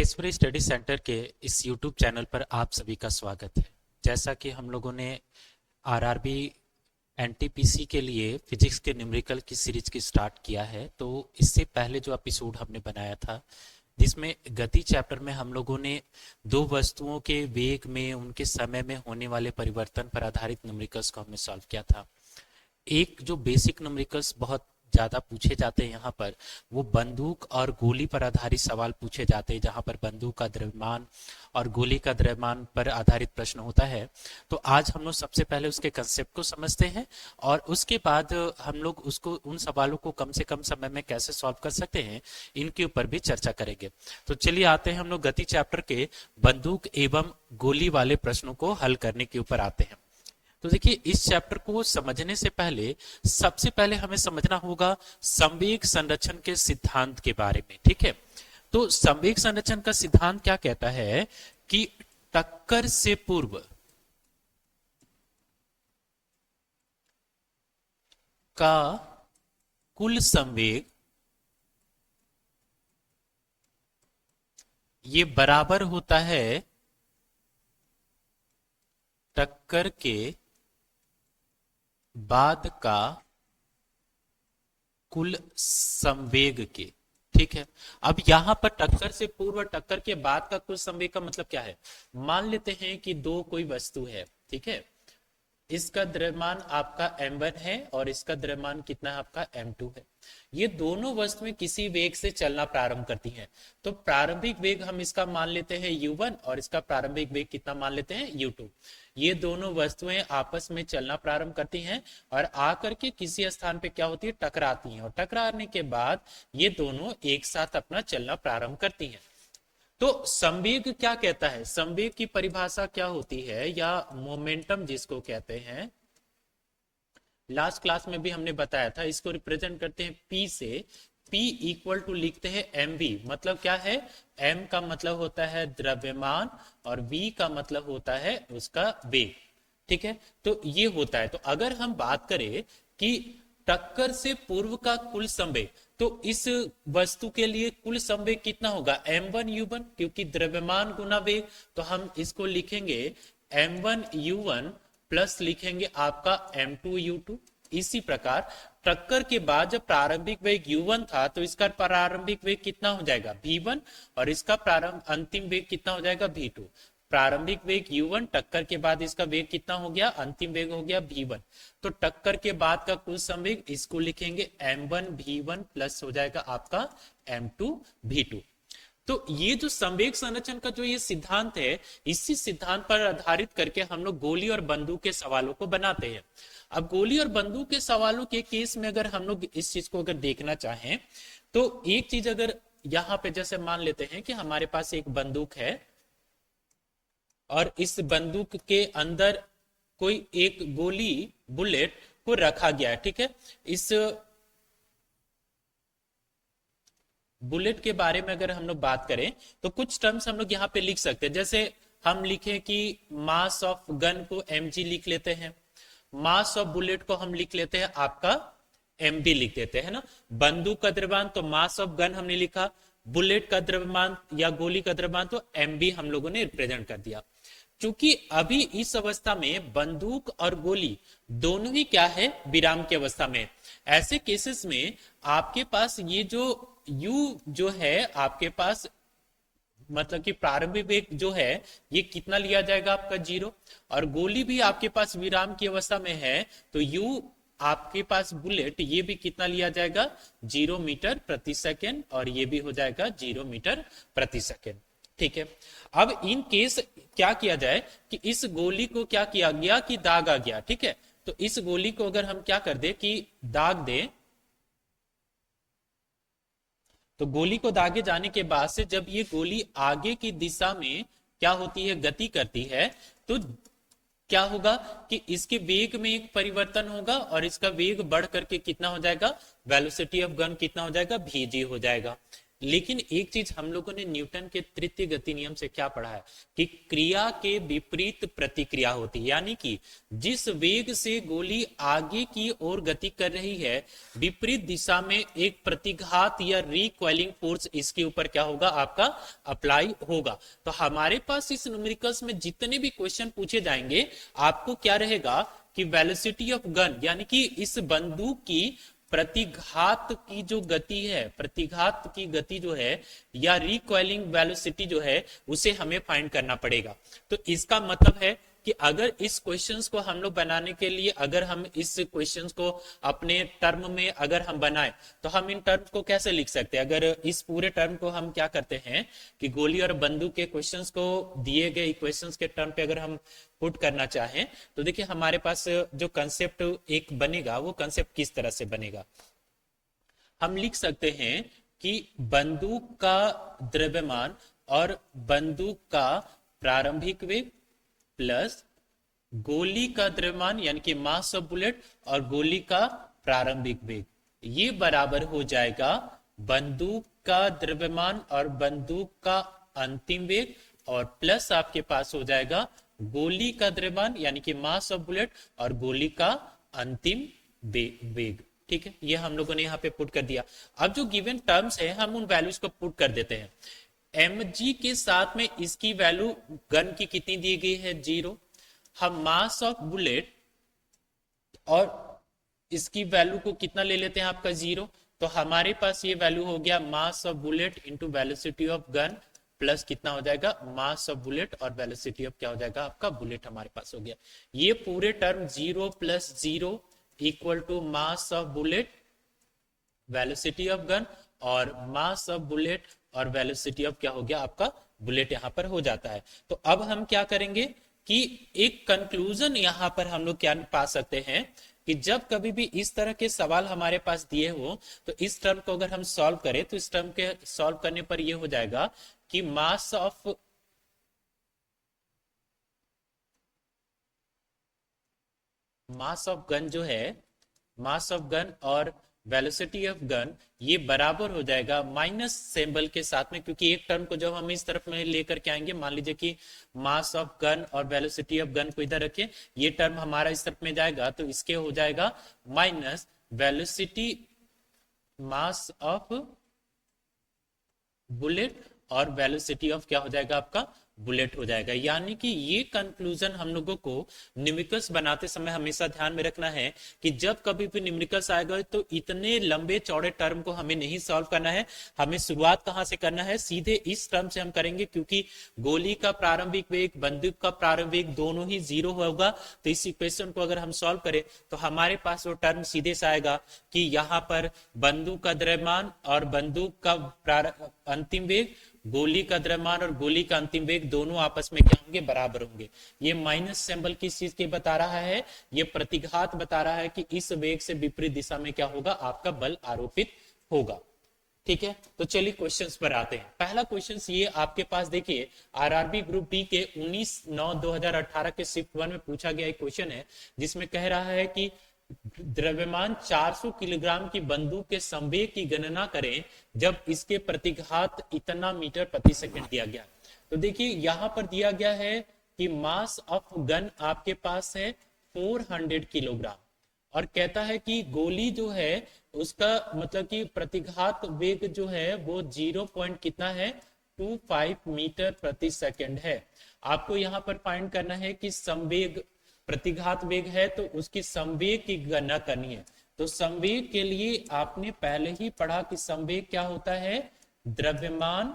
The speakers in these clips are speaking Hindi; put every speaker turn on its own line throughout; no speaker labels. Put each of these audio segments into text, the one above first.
केसरी स्टडी सेंटर के इस YouTube चैनल पर आप सभी का स्वागत है। जैसा कि हम लोगों ने आरआरबी एनटीपीसी के लिए फिजिक्स के न्यूमेरिकल की सीरीज की स्टार्ट किया है, तो इससे पहले जो एपिसोड हमने बनाया था जिसमें गति चैप्टर में हम लोगों ने दो वस्तुओं के वेग में उनके समय में होने वाले परिवर्तन पर आधारित न्यूमेरिकल्स को हमने सॉल्व किया था। एक जो बेसिक न्यूमेरिकल्स बहुत ज्यादा पूछे जाते हैं यहाँ पर, वो बंदूक और गोली पर आधारित सवाल पूछे जाते हैं, जहां पर बंदूक का द्रव्यमान और गोली का द्रव्यमान पर आधारित प्रश्न होता है। तो आज हम लोग सबसे पहले उसके कंसेप्ट को समझते हैं और उसके बाद हम लोग उसको उन सवालों को कम से कम समय में कैसे सॉल्व कर सकते हैं इनके ऊपर भी चर्चा करेंगे। तो चलिए आते हैं हम लोग गति चैप्टर के बंदूक एवं गोली वाले प्रश्नों को हल करने के ऊपर आते हैं। तो देखिए, इस चैप्टर को समझने से पहले सबसे पहले हमें समझना होगा संवेग संरक्षण के सिद्धांत के बारे में। ठीक है, तो संवेग संरक्षण का सिद्धांत क्या कहता है कि टक्कर से पूर्व का कुल संवेग ये बराबर होता है टक्कर के बाद का कुल संवेग के। ठीक है, अब यहां पर टक्कर से पूर्व टक्कर के बाद का कुल संवेग का मतलब क्या है। मान लेते हैं कि दो कोई वस्तु है, ठीक है, इसका द्रव्यमान आपका m1 है और इसका द्रव्यमान कितना है आपका m2 है। ये दोनों वस्तुएं किसी वेग से चलना प्रारंभ करती हैं, तो प्रारंभिक वेग हम इसका मान लेते हैं u1 और इसका प्रारंभिक वेग कितना मान लेते हैं u2। ये दोनों वस्तुएं आपस में चलना प्रारंभ करती हैं और आकर के किसी स्थान पे क्या होती है, टकराती हैं, और टकराने के बाद ये दोनों एक साथ अपना चलना प्रारंभ करती हैं। तो संवेग क्या कहता है, संवेग की परिभाषा क्या होती है, या मोमेंटम जिसको कहते हैं, लास्ट क्लास में भी हमने बताया था, इसको रिप्रेजेंट करते हैं P से। P इक्वल टू लिखते हैं mv, मतलब क्या है, m का मतलब होता है द्रव्यमान और v का मतलब होता है उसका वेग। ठीक है, तो ये होता है। तो अगर हम बात करें कि टक्कर से पूर्व का कुल संवेग, तो इस वस्तु के लिए कुल संवेग कितना होगा, m1 u1, क्योंकि द्रव्यमान गुना वेग, तो हम इसको लिखेंगे m1 u1 प्लस लिखेंगे आपका m2 u2। इसी प्रकार टक्कर के बाद जब प्रारंभिक वेग u1 था, तो इसका प्रारंभिक वेग कितना हो जाएगा v1 और इसका प्रारंभ अंतिम वेग कितना हो जाएगा v2। प्रारंभिक वेग u1, टक्कर के बाद इसका वेग कितना हो गया, अंतिम वेग हो गया v1। तो टक्कर के बाद का कुल संवेग इसको लिखेंगे m1 v1 प्लस हो जाएगा आपका m2 v2। तो ये जो संवेग संरक्षण का जो ये सिद्धांत है, इसी सिद्धांत पर आधारित करके हम लोग गोली और बंदूक के सवालों को बनाते हैं। अब गोली और बंदूक के सवालों के केस में अगर हम लोग इस चीज को अगर देखना चाहें, तो एक चीज अगर यहां पे जैसे मान लेते हैं कि हमारे पास एक बंदूक है और इस बंदूक के अंदर कोई एक गोली बुलेट को रखा गया है। ठीक है, इस बुलेट के बारे में अगर हम लोग बात करें तो कुछ टर्म्स हम लोग यहाँ पे लिख सकते हैं। जैसे हम लिखें कि मास ऑफ गन को mg लिख लेते हैं, मास ऑफ बुलेट को हम लिख लेते हैं आपका mb लिख देते हैं ना। बंदूक का द्रव्यमान तो मास ऑफ गन हमने लिखा, बुलेट का द्रव्यमान या गोली का द्रव्यमान तो mb हम लोगों ने रिप्रेजेंट कर दिया। क्योंकि अभी इस अवस्था में बंदूक और गोली दोनों ही क्या है, विराम की अवस्था में। ऐसे केसेस में आपके पास ये जो u जो है आपके पास, मतलब कि प्रारंभिक वेग जो है ये कितना लिया जाएगा आपका 0, और गोली भी आपके पास विराम की अवस्था में है, तो u आपके पास बुलेट ये भी कितना लिया जाएगा, 0 मीटर प्रति सेकेंड, और ये भी हो जाएगा 0 मीटर प्रति सेकेंड। ठीक है, अब इन केस क्या किया जाए कि इस गोली को क्या किया गया कि दागा गया। ठीक है, तो इस गोली को अगर हम क्या कर दे कि दाग दे, तो गोली को दागे जाने के बाद से जब ये गोली आगे की दिशा में क्या होती है, गति करती है, तो क्या होगा कि इसके वेग में एक परिवर्तन होगा और इसका वेग बढ़ करके कितना हो जाएगा, वेलोसिटी ऑफ गन कितना हो जाएगा, vg हो जाएगा। लेकिन एक चीज हम लोगों ने न्यूटन के तृतीय गति नियम से क्या पढ़ा है कि क्रिया के विपरीत प्रतिक्रिया होती है, यानी कि जिस वेग से गोली आगे की ओर गति कर रही है, विपरीत दिशा में एक प्रतिघात या रिकॉइलिंग फोर्स इसके ऊपर क्या होगा, आपका अप्लाई होगा। तो हमारे पास इस न्यूमेरिकल्स में जितने भी क्वेश्चन पूछे जाएंगे, आपको क्या रहेगा कि वेलोसिटी ऑफ गन, यानी कि इस बंदूक की प्रतिघात की जो गति है, प्रतिघात की गति जो है या रिकॉइलिंग वेलोसिटी जो है, उसे हमें फाइंड करना पड़ेगा। तो इसका मतलब है कि अगर इस क्वेश्चंस को हम लोग बनाने के लिए, अगर हम इस क्वेश्चंस को अपने टर्म में अगर हम बनाए, तो हम इन टर्म्स को कैसे लिख सकते हैं? अगर इस पूरे टर्म को हम क्या करते हैं कि गोली और बंदूक के क्वेश्चंस को दिए गए इक्वेशंस के टर्म पे अगर हम पुट करना चाहें, तो देखिए हमारे पास जो कंसेप्ट एक बनेगा, वो कंसेप्ट किस तरह से बनेगा। हम लिख सकते हैं कि बंदूक का द्रव्यमान और बंदूक का प्रारंभिक वेग प्लस गोली का द्रव्यमान यानी कि मास ऑफ बुलेट और गोली का प्रारंभिक वेग, ये बराबर हो जाएगा बंदूक का द्रव्यमान और बंदूक का अंतिम वेग, और प्लस आपके पास हो जाएगा गोली का द्रव्यमान यानी कि मास ऑफ बुलेट और गोली का अंतिम वेग। ठीक है, ये हम लोगों ने यहाँ पे पुट कर दिया। अब जो गिवन टर्म्स है, हम उन वैल्यूज को पुट कर देते हैं। mg के साथ में इसकी वैल्यू गन की कितनी दी गई है, 0। हम मास ऑफ बुलेट और इसकी वैल्यू को कितना ले लेते हैं, आपका 0। तो हमारे पास ये वैल्यू हो गया मास of bullet into velocity of gun plus कितना हो जाएगा, मास ऑफ बुलेट और वेलोसिटी ऑफ क्या हो जाएगा, आपका बुलेट हमारे पास हो गया। ये पूरे term 0 plus 0 equal to mass of bullet, velocity of gun और मास ऑफ बुलेट और वेलोसिटी ऑफ क्या हो गया, आपका बुलेट यहां पर हो जाता है। तो अब हम क्या करेंगे कि एक कंक्लूजन यहां पर हम लोग क्या पा सकते हैं कि जब कभी भी इस तरह के सवाल हमारे पास दिए हो, तो इस टर्म को अगर हम सॉल्व करें, तो इस टर्म के सॉल्व करने पर यह हो जाएगा कि मास ऑफ गन जो है, मास ऑफ गन और वेलोसिटी ऑफ गन, ये बराबर हो जाएगा माइनस सिंबल के साथ में, क्योंकि एक टर्म को जब हम इस तरफ में लेकर के आएंगे, मान लीजिए कि मास ऑफ गन और वेलोसिटी ऑफ गन को इधर रखें, ये टर्म हमारा इस तरफ में जाएगा, तो इसके हो जाएगा minus velocity mass of bullet और वेलोसिटी ऑफ क्या हो जाएगा, आपका बुलेट हो जाएगा। यानी कि ये कंक्लूजन हम लोगों को न्यूमेरिकल्स बनाते समय हमेशा ध्यान में रखना है कि जब कभी भी न्यूमेरिकल्स आएगा, तो इतने लंबे चौड़े टर्म को हमें नहीं सॉल्व करना है। हमें शुरुआत कहां से करना है, सीधे इस टर्म से हम करेंगे, क्योंकि गोली का प्रारंभिक वेग, बंदूक का प्रारंभिक वेग दोनों ही 0 होगा। तो इस इक्वेशन को अगर हम सॉल्व करें, तो हमारे पास वो टर्म सीधे से आएगा कि यहाँ पर बंदूक का द्रव्यमान और बंदूक का अंतिम वेग, गोली का द्रव्यमान और गोली का अंतिम वेग दोनों आपस में क्या होंगे, बराबर होंगे। ये माइनस सिंबल किस चीज के बता रहा है, ये प्रतिघात बता रहा है कि इस वेग से विपरीत दिशा में क्या होगा, आपका बल आरोपित होगा। ठीक है, तो चलिए क्वेश्चंस पर आते हैं। पहला क्वेश्चन ये आपके पास देखिए, आरआरबी ग्रुप डी के 19/9/2018 के शिफ्ट 1 में पूछा गया एक क्वेश्चन है, जिसमें कह रहा है कि द्रव्यमान 400 किलोग्राम की बंदूक के संवेग की गणना करें जब इसके प्रतिघात इतना मीटर प्रति सेकंड दिया गया। तो देखिए यहां पर दिया गया है कि मास ऑफ गन आपके पास है 400 किलोग्राम, और कहता है कि गोली जो है उसका मतलब कि प्रतिघात वेग जो है वो 0 पॉइंट कितना है, 25 मीटर प्रति सेकंड है। आपको यहां पर फाइंड करना है कि संवेग, प्रतिघात वेग है तो उसकी संवेग की गणना करनी है। तो संवेग के लिए आपने पहले ही पढ़ा कि संवेग क्या होता है, द्रव्यमान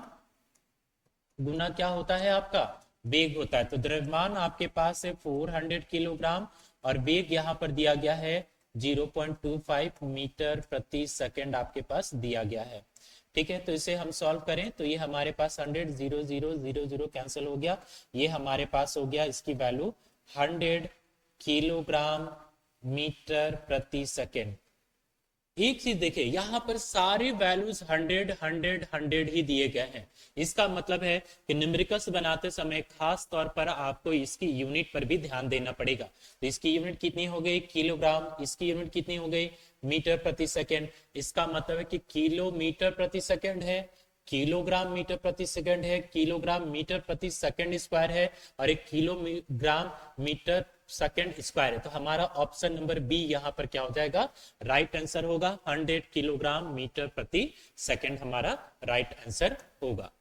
गुना क्या होता है, आपका वेग होता है। तो द्रव्यमान आपके पास है 400 किलोग्राम और वेग यहां पर दिया गया है 0.25 मीटर प्रति सेकंड आपके पास दिया गया है। ठीक है, तो इसे हम सॉल्व करें तो ये हमारे पास 100 0 0 0 0 कैंसिल हो गया, ये हमारे पास हो गया इसकी वैल्यू 100 किलोग्राम मीटर प्रति सेकेंड। एक चीज देखिए, यहां पर सारे वैल्यूज 100 100 100 ही दिए गए हैं। इसका मतलब है कि न्यूमेरिकल्स बनाते समय खास तौर पर आपको इसकी यूनिट पर भी ध्यान देना पड़ेगा। तो इसकी यूनिट कितनी हो गई, किलोग्राम, इसकी यूनिट कितनी हो गई, मीटर प्रति सेकेंड। इसका मतलब है कि किलोमीटर प्रति सेकेंड है, किलोग्राम मीटर प्रति सेकंड है, किलोग्राम मीटर प्रति सेकंड स्क्वायर है, और एक किलोग्राम मीटर सेकंड स्क्वायर है। तो हमारा ऑप्शन नंबर बी यहाँ पर क्या हो जाएगा, राइट आंसर होगा। 100 किलोग्राम मीटर प्रति सेकंड हमारा राइट आंसर होगा।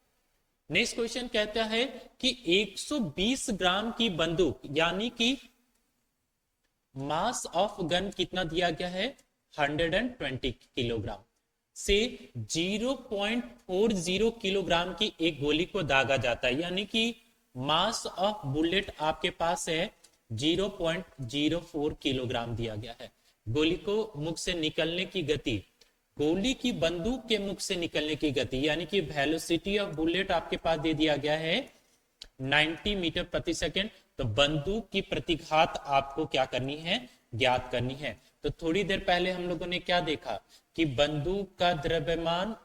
नेक्स्ट क्वेश्चन कहता है कि 120 ग्राम की बंदूक यानी कि मास ऑफ गन कितना दिया गया है, 120 किलोग्राम से 0.40 किलोग्राम की एक गोली को दागा जाता है, यानी कि मास ऑफ बुलेट आपके पास है 0.04 किलोग्राम दिया गया है। गोली को मुख से निकलने की गति, गोली की बंदूक के मुख से निकलने की गति यानी कि वेलोसिटी ऑफ बुलेट आपके पास दे दिया गया है 90 मीटर प्रति सेकंड। तो बंदूक की प्रतिघात आपको क्या करनी है, ज्ञात करनी है। तो थोड़ी देर पहले हम लोगों ने क्या देखा कि बंदूक का द्रव्यमान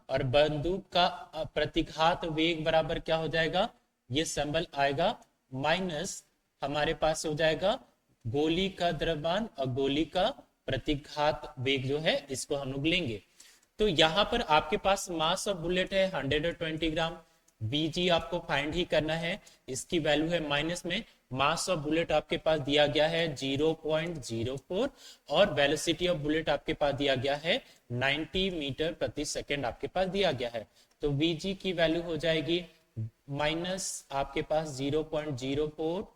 और बंदूक का प्रतिघात वेग बराबर क्या हो जाएगा, ये सिंबल आएगा माइनस हमारे पास हो जाएगा गोली का द्रव्यमान और गोली का प्रतिघात वेग जो है इसको हम लोग लेंगे। तो यहां पर आपके पास मास ऑफ बुलेट है 120 ग्राम, बीजी आपको फाइंड ही करना है, इसकी वैल्यू है माइनस में। मास ऑफ बुलेट आपके पास दिया गया है 0.04 और वेलोसिटी ऑफ बुलेट आपके पास दिया गया है 90 मीटर प्रति सेकंड आपके पास दिया गया है। तो बीजी की वैल्यू हो जाएगी माइनस आपके पास 0.04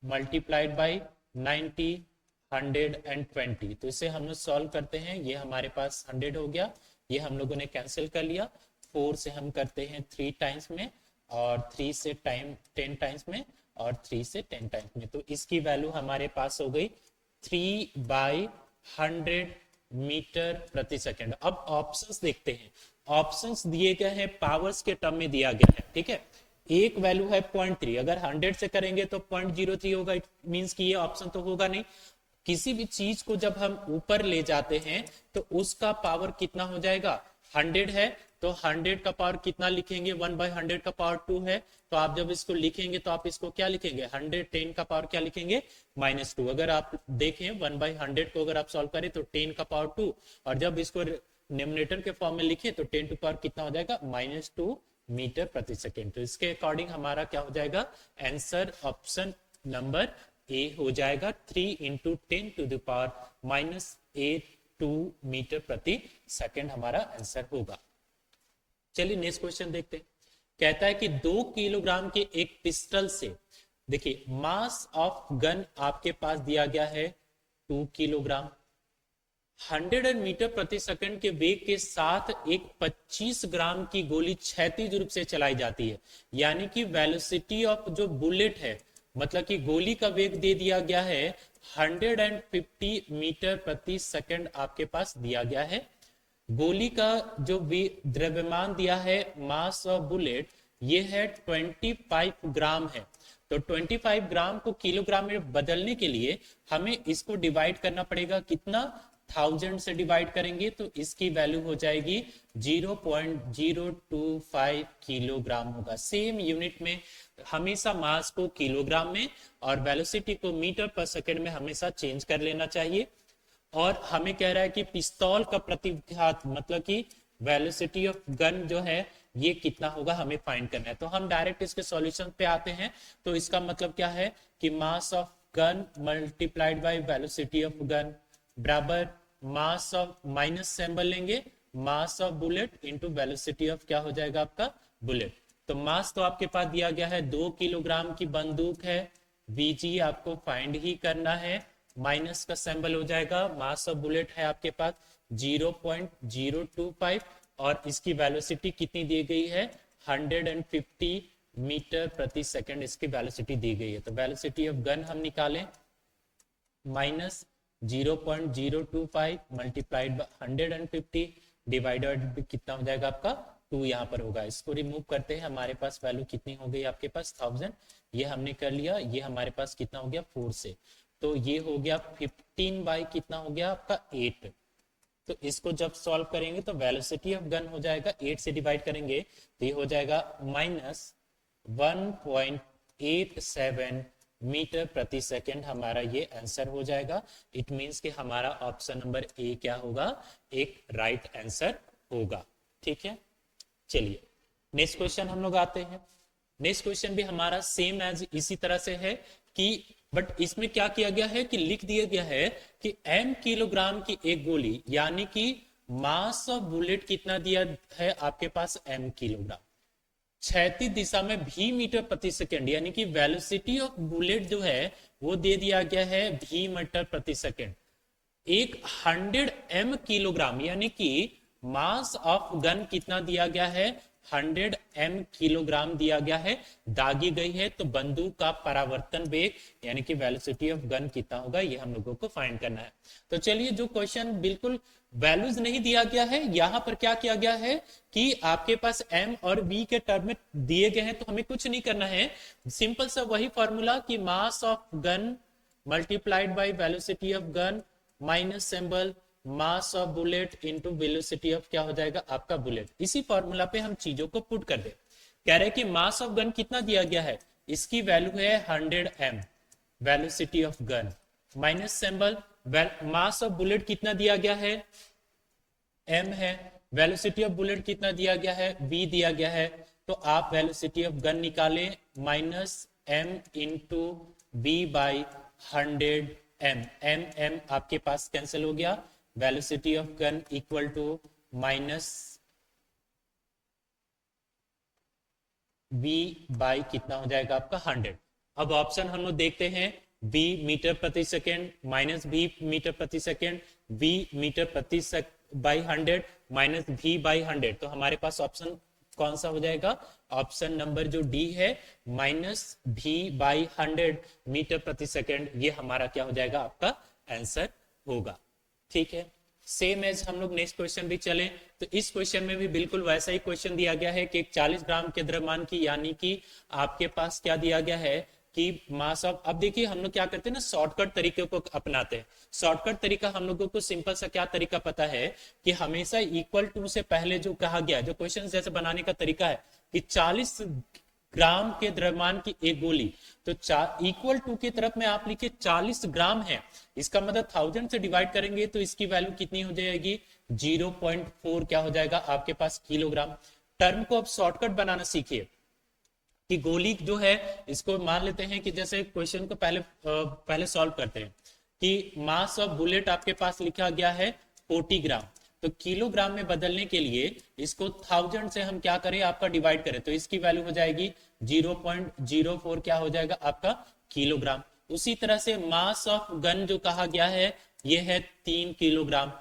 मल्टीप्लाइड बाई 90 120। तो इसे हम लोग सॉल्व करते हैं, ये हमारे पास 100 हो गया, ये हम लोगों ने कैंसिल कर लिया। 4 से हम करते हैं 3 टाइम्स में, और 3 से 10 टाइम्स में, और 3 से 10 टाइम्स में। तो इसकी वैल्यू हमारे पास हो गई 3/100 मीटर प्रति सेकंड। अब ऑप्शंस देखते हैं, ऑप्शंस दिए गए हैं पावर्स के टर्म में दिया गया है, ठीक है। एक वैल्यू है 0.3, अगर 100 से करेंगे तो 0.03 होगा, इट मींस कि ये ऑप्शन तो होगा नहीं। किसी भी चीज को जब हम ऊपर ले जाते हैं तो उसका पावर कितना हो जाएगा, 100 है तो 100 का पावर कितना लिखेंगे, 1/100 का पावर 2 है। तो आप जब इसको लिखेंगे तो आप इसको क्या लिखेंगे, 110 का पावर क्या लिखेंगे, -2। अगर आप देखें 1/100 को अगर आप सॉल्व करें तो 10 का पावर 2, और जब इसको न्यूमरेटर के फॉर्म में लिखे तो 10 टू पावर कितना हो जाएगा, -2 मीटर प्रति सेकेंड। तो इसके अकॉर्डिंग हमारा क्या हो जाएगा, आंसर ऑप्शन नंबर ए हो जाएगा 3 × 10⁻²² मीटर प्रति सेकेंड हमारा आंसर होगा। चलिए नेक्स्ट क्वेश्चन देखते हैं। कहता है कि 2 किलोग्राम के एक पिस्टल से, देखिए मास ऑफ गन आपके पास दिया गया है 2 किलोग्राम, 100 मीटर प्रति सेकंड के वेग के साथ एक 25 ग्राम की गोली क्षैतिज रूप से चलाई जाती है, यानी कि वेलोसिटी ऑफ जो बुलेट है, मतलब कि गोली का वेग दे दिया गया है 150 मीटर प्रति सेकंड आपके पास दिया गया है। गोली का जो द्रव्यमान दिया है, मास ऑफ बुलेट, ये है 25 ग्राम है। तो 25 ग्राम को किलोग्राम में बदलने के लिए हमें इसको डिवाइड करना पड़ेगा, कितना, 1000 से डिवाइड करेंगे तो इसकी वैल्यू हो जाएगी 0.025 किलोग्राम होगा। सेम यूनिट में हमेशा मास को किलोग्राम में और वेलोसिटी को मीटर पर सेकंड में हमेशा चेंज कर लेना चाहिए। और हमें कह रहा है कि पिस्तौल का प्रतिघात, मतलब कि वेलोसिटी ऑफ गन जो है ये कितना होगा, हमें फाइंड करना है। तो हम डायरेक्ट इसके सॉल्यूशन पे आते हैं। तो इसका मतलब क्या है कि mass of gun multiplied by velocity of gun बराबर मास ऑफ, माइनस सिंबल लेंगे, मास of bullet into velocity of क्या हो जाएगा आपका बुलेट। तो मास तो आपके पास दिया गया है 2 किलोग्राम की बंदूक है, बीजी आपको फाइंड ही करना है, माइनस का सिंबल हो जाएगा, मास ऑफ बुलेट है आपके पास 0.025 और इसकी वेलोसिटी कितनी दी गई है, 150 मीटर प्रति सेकंड इसकी वेलोसिटी दी गई है। तो वेलोसिटी ऑफ गन हम निकालें, माइनस 0.025 मल्टीप्लाइड बाय 150 डिवाइडेड कितना हो जाएगा आपका 2 यहाँ पर होगा। इसको रिमूव करते हैं, हमारे पास वैल्यू कितनी हो गई आपके पास 1000, ये हमने कर लिया। ये हमारे पास कितना हो गया 4 से, तो ये हो गया 15 बाई कितना हो गया आपका 8। तो इसको जब सॉल्व करेंगे तो वेलोसिटी ऑफ गन हो जाएगा 8 से डिवाइड करेंगे तो ये हो जाएगा -1.87 मीटर प्रति सेकंड हमारा ये आंसर हो जाएगा। इट मींस कि हमारा ऑप्शन नंबर ए क्या होगा, एक राइट आंसर होगा। ठीक है, चलिए नेक्स्ट क्वेश्चन हम लोग आते हैं। नेक्स्ट क्वेश्चन भी हमारा सेम एज इसी तरह से है कि बट इसमें क्या किया गया है कि लिख दिया गया है कि m किलोग्राम की एक गोली, यानी कि मास ऑफ बुलेट कितना दिया है आपके पास m किलोग्राम, क्षैतिज दिशा में v मीटर प्रति सेकंड, यानी कि वेलोसिटी ऑफ बुलेट जो है वो दे दिया गया है v मीटर प्रति सेकंड। एक 100 m किलोग्राम, यानी कि मास ऑफ गन कितना दिया गया है, 100 m किलोग्राम दिया गया है, दागी गई है। तो बंदूक का परावर्तन वेग यानी कि वेलोसिटी ऑफ गन कितना होगा, ये हम लोगों को फाइंड करना है। तो चलिए, जो क्वेश्चन बिल्कुल वैल्यूज नहीं दिया गया है, यहां पर क्या किया गया है कि आपके पास m और v के टर्म में दिए गए हैं, तो हमें कुछ नहीं करना है, सिंपल सा वही फॉर्मूला कि mass of gun multiplied by velocity of gun minus symbol mass of bullet into velocity of क्या हो जाएगा आपका बुलेट। इसी फॉर्मूला पे हम चीजों को पुट कर दे। कह रहे हैं कि मास ऑफ गन कितना दिया गया है, इसकी वैल्यू है 100 m, velocity of gun minus symbol mass of bullet कितना दिया गया है, m है, वेलोसिटी ऑफ बुलेट कितना दिया गया है, v दिया गया है। तो आप वेलोसिटी ऑफ गन निकालें, minus m into v by 100 m, m आपके पास कैंसिल हो गया, velocity of gun equal to minus v by कितना हो जाएगा आपका 100। अब ऑप्शन हम लोग देखते हैं, v मीटर प्रति सेकेंड माइनस v मीटर प्रति सेकेंड, v मीटर प्रति बाई 100 माइनस v बाई 100। तो हमारे पास ऑप्शन कौन सा हो जाएगा, ऑप्शन नंबर जो डी है माइनस v बाई 100 मीटर प्रति सेकेंड, ये हमारा क्या हो जाएगा आपका आंसर होगा। ठीक है, सेम एज हम लोग नेक्स्ट क्वेश्चन भी चले। तो इस क्वेश्चन में भी बिल्कुल वैसा ही क्वेश्चन दिया गया है कि एक 40 ग्राम के द्रव्यमान की, यानी कि आपके पास क्या दिया गया है कि मास ऑफ, अब देखिए हम लोग क्या करते हैं ना, शॉर्टकट तरीके को अपनाते हैं। शॉर्टकट तरीका हम लोगों को सिंपल सा क्या तरीका पता है कि हमेशा इक्वल टू से पहले जो कहा गया, जो क्वेश्चन जैसे बनाने का तरीका है कि 40 ग्राम के द्रव्यमान की एक गोली, तो इक्वल टू की तरफ में आप लिखिए 40 ग्राम है, इसका मतलब 1000 से डिवाइड करेंगे तो इसकी वैल्यू कितनी हो जाएगी, 0.4 क्या हो जाएगा आपके पास किलोग्राम। टर्म को अब शॉर्टकट बनाना सीखिए कि गोली जो है, इसको मान लेते हैं कि जैसे क्वेश्चन को पहले सॉल्व करते हैं कि मास ऑफ बुलेट आपके पास लिखा गया है 40 ग्राम, तो किलोग्राम में बदलने के लिए इसको 1000 से हम क्या करें, आपका डिवाइड करें, तो इसकी वैल्यू हो जाएगी 0.04 क्या हो जाएगा आपका किलोग्राम। उसी तरह से मास ऑफ गन जो कहा गया है ये है 3 किलोग्राम।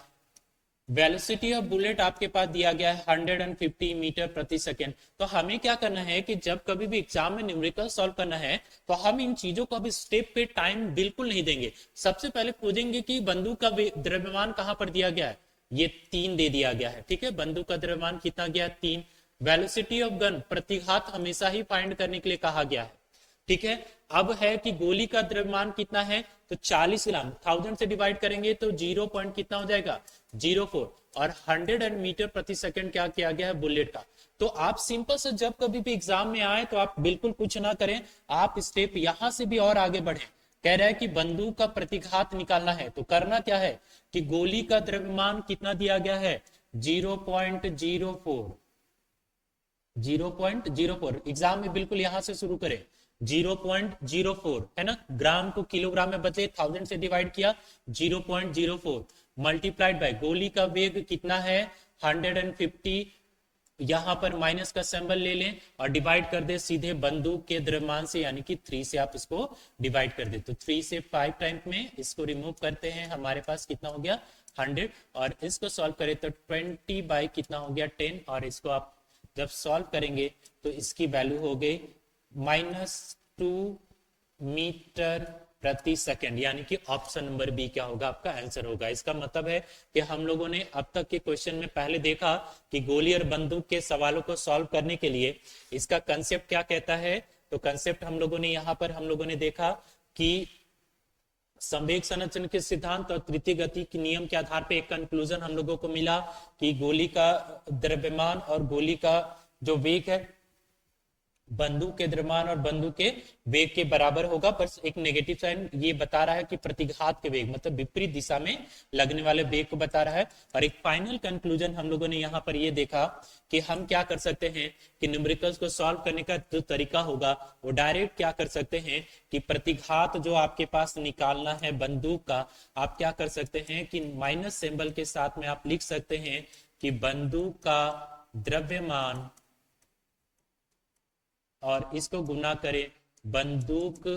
वेलोसिटी ऑफ बुलेट आपके पास दिया गया है 150 मीटर प्रति सेकेंड। तो हमें क्या करना है कि जब कभी भी एग्जाम में न्यूमेरिकल सॉल्व करना है तो हम इन चीजों को अभी स्टेप पे टाइम बिल्कुल नहीं देंगे। सबसे पहले खोजेंगे कि बंदूक का द्रव्यमान कहां पर दिया गया है, ये 3 दे दिया गया है। ठीक है, बंदूक का द्रव्यमान कितना गया 3। वेलोसिटी ऑफ गन प्रतिघात हमेशा ही फाइंड करने के लिए कहा गया है। ठीक है, अब है कि गोली का द्रव्यमान कितना है, तो 40 ग्राम, 1000 से डिवाइड करेंगे तो 0 पॉइंट कितना हो जाएगा 04, और 100 मीटर प्रति सेकंड क्या किया गया है बुलेट का। तो आप सिंपल से जब कभी भी एग्जाम में आए तो आप बिल्कुल कुछ ना करें, आप स्टेप यहां से भी और आगे बढ़े। कह रहा है कि बंदूक का प्रतिघात निकालना है, तो करना क्या है कि गोली का द्रव्यमान कितना दिया गया है 0.04, 0.04 एग्जाम में बिल्कुल यहां से शुरू करें 0.04 है ना, ग्राम को किलोग्राम में बदले 1000 से डिवाइड किया 0.04 मल्टीप्लाइड बाय गोली का वेग कितना है 150, यहां पर माइनस का सिंबल ले लें और डिवाइड कर दे सीधे बंदूक के द्रव्यमान से, यानी कि 3 से आप इसको डिवाइड कर दे। तो 3 से 5 टाइम में इसको रिमूव करते हैं, हमारे पास कितना हो गया 100, और इसको सॉल्व करें तो 20 बाई कितना हो गया 10, और इसको आप जब सॉल्व करेंगे तो इसकी वैल्यू हो गई -2 मीटर प्रति सेकंड, यानी कि ऑप्शन नंबर बी क्या होगा आपका आंसर होगा। इसका मतलब है कि हम लोगों ने अब तक के क्वेश्चन में पहले देखा कि गोली और बंदूक के सवालों को सॉल्व करने के लिए इसका कंसेप्ट क्या कहता है। तो कंसेप्ट हम लोगों ने यहाँ पर हम लोगों ने देखा कि संवेग संरक्षण के सिद्धांत और तृतीय गति के नियम के आधार पर एक कंक्लूजन हम लोगों को मिला कि गोली का द्रव्यमान और गोली का जो वेग है बंदूक के द्रव्यमान और बंदूक के वेग के बराबर होगा, बस एक नेगेटिव साइन ये बता रहा है कि प्रतिघात के वेग मतलब विपरीत दिशा में लगने वाले वेग को बता रहा है। और एक फाइनल कंक्लूजन हम लोगों ने यहाँ पर ये देखा कि हम क्या कर सकते हैं कि न्यूमेरिकल्स को सॉल्व करने का जो तरीका होगा वो डायरेक्ट क्या कर सकते हैं कि प्रतिघात जो आपके पास निकालना है बंदूक का, आप क्या कर सकते हैं कि माइनस सिंबल के साथ में आप लिख सकते हैं कि बंदूक का द्रव्यमान और इसको गुना करें बंदूक,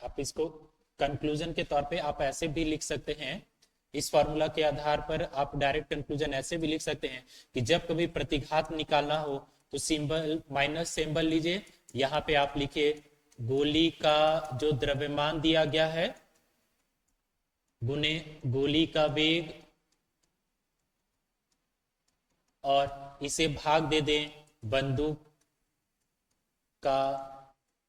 आप इसको कंक्लूजन के तौर पे आप ऐसे भी लिख सकते हैं, इस फॉर्मूला के आधार पर आप डायरेक्ट कंक्लूजन ऐसे भी लिख सकते हैं कि जब कभी प्रतिघात निकालना हो तो सिंबल माइनस सिंबल लीजिए, यहां पे आप लिखिए गोली का जो द्रव्यमान दिया गया है गुने गोली का वेग और इसे भाग दे दें बंदूक का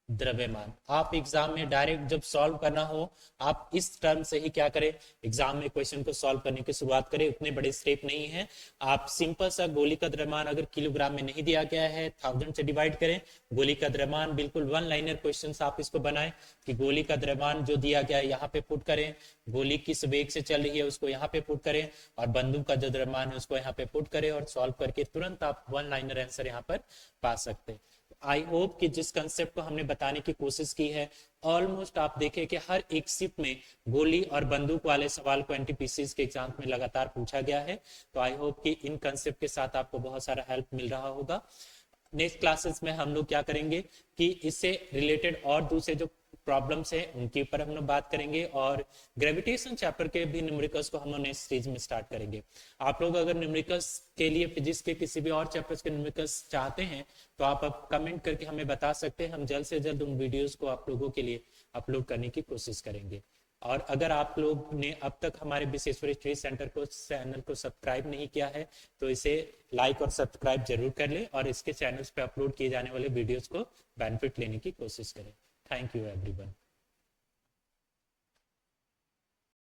द्रव्यमान। आप एग्जाम में डायरेक्ट जब सॉल्व करना हो आप इस टर्म से ही क्या करें, एग्जाम में क्वेश्चन को सॉल्व करने की शुरुआत करें। उतने बड़े स्टेप नहीं है, आप सिंपल सा गोली का द्रव्यमान अगर किलोग्राम में नहीं दिया गया है 1000 से डिवाइड करें, गोली का द्रव्यमान बिल्कुल वन लाइनर क्वेश्चन आप इसको बनाएं कि गोली का द्रव्यमान जो दिया गया है यहाँ पे पुट करें, गोली किस वेग से चल रही है उसको यहाँ पे पुट करें और बंदूक का जो द्रव्यमान है उसको यहाँ पे पुट करें और सॉल्व करके तुरंत आप वन लाइनर आंसर यहाँ पर पा सकते हैं। आई होप कि जिस कंसेप्ट को हमने बताने की कोशिश की है ऑलमोस्ट आप देखें कि हर एक शिफ्ट में गोली और बंदूक वाले सवाल को एनटीपीसी के एग्जाम में लगातार पूछा गया है। तो आई होप कि इन कंसेप्ट के साथ आपको बहुत सारा हेल्प मिल रहा होगा। नेक्स्ट क्लासेस में हम लोग क्या करेंगे कि इससे रिलेटेड और दूसरे जो प्रॉब्लम्स है उनके ऊपर हम लोग बात करेंगे और ग्रेविटेशन चैप्टर के भी न्यूमेरिकल्स को हम लोग नेक्स्ट स्टेज में स्टार्ट करेंगे। आप लोग अगर न्यूमेरिकल्स के लिए फिजिक्स के किसी भी और चैप्टर्स के न्यूमेरिकल्स चाहते हैं तो आप अब कमेंट करके हमें बता सकते हैं, हम जल्द से जल्द उन वीडियोस को आप लोगों के लिए अपलोड करने की कोशिश करेंगे। और अगर आप लोग ने अब तक हमारे विश्वेश्वरी स्टडी सेंटर को चैनल को सब्सक्राइब नहीं किया है तो इसे लाइक और सब्सक्राइब जरूर कर ले और इसके चैनल्स पे अपलोड किए जाने वाले वीडियोस को बेनिफिट लेने की कोशिश करें। Thank you everyone.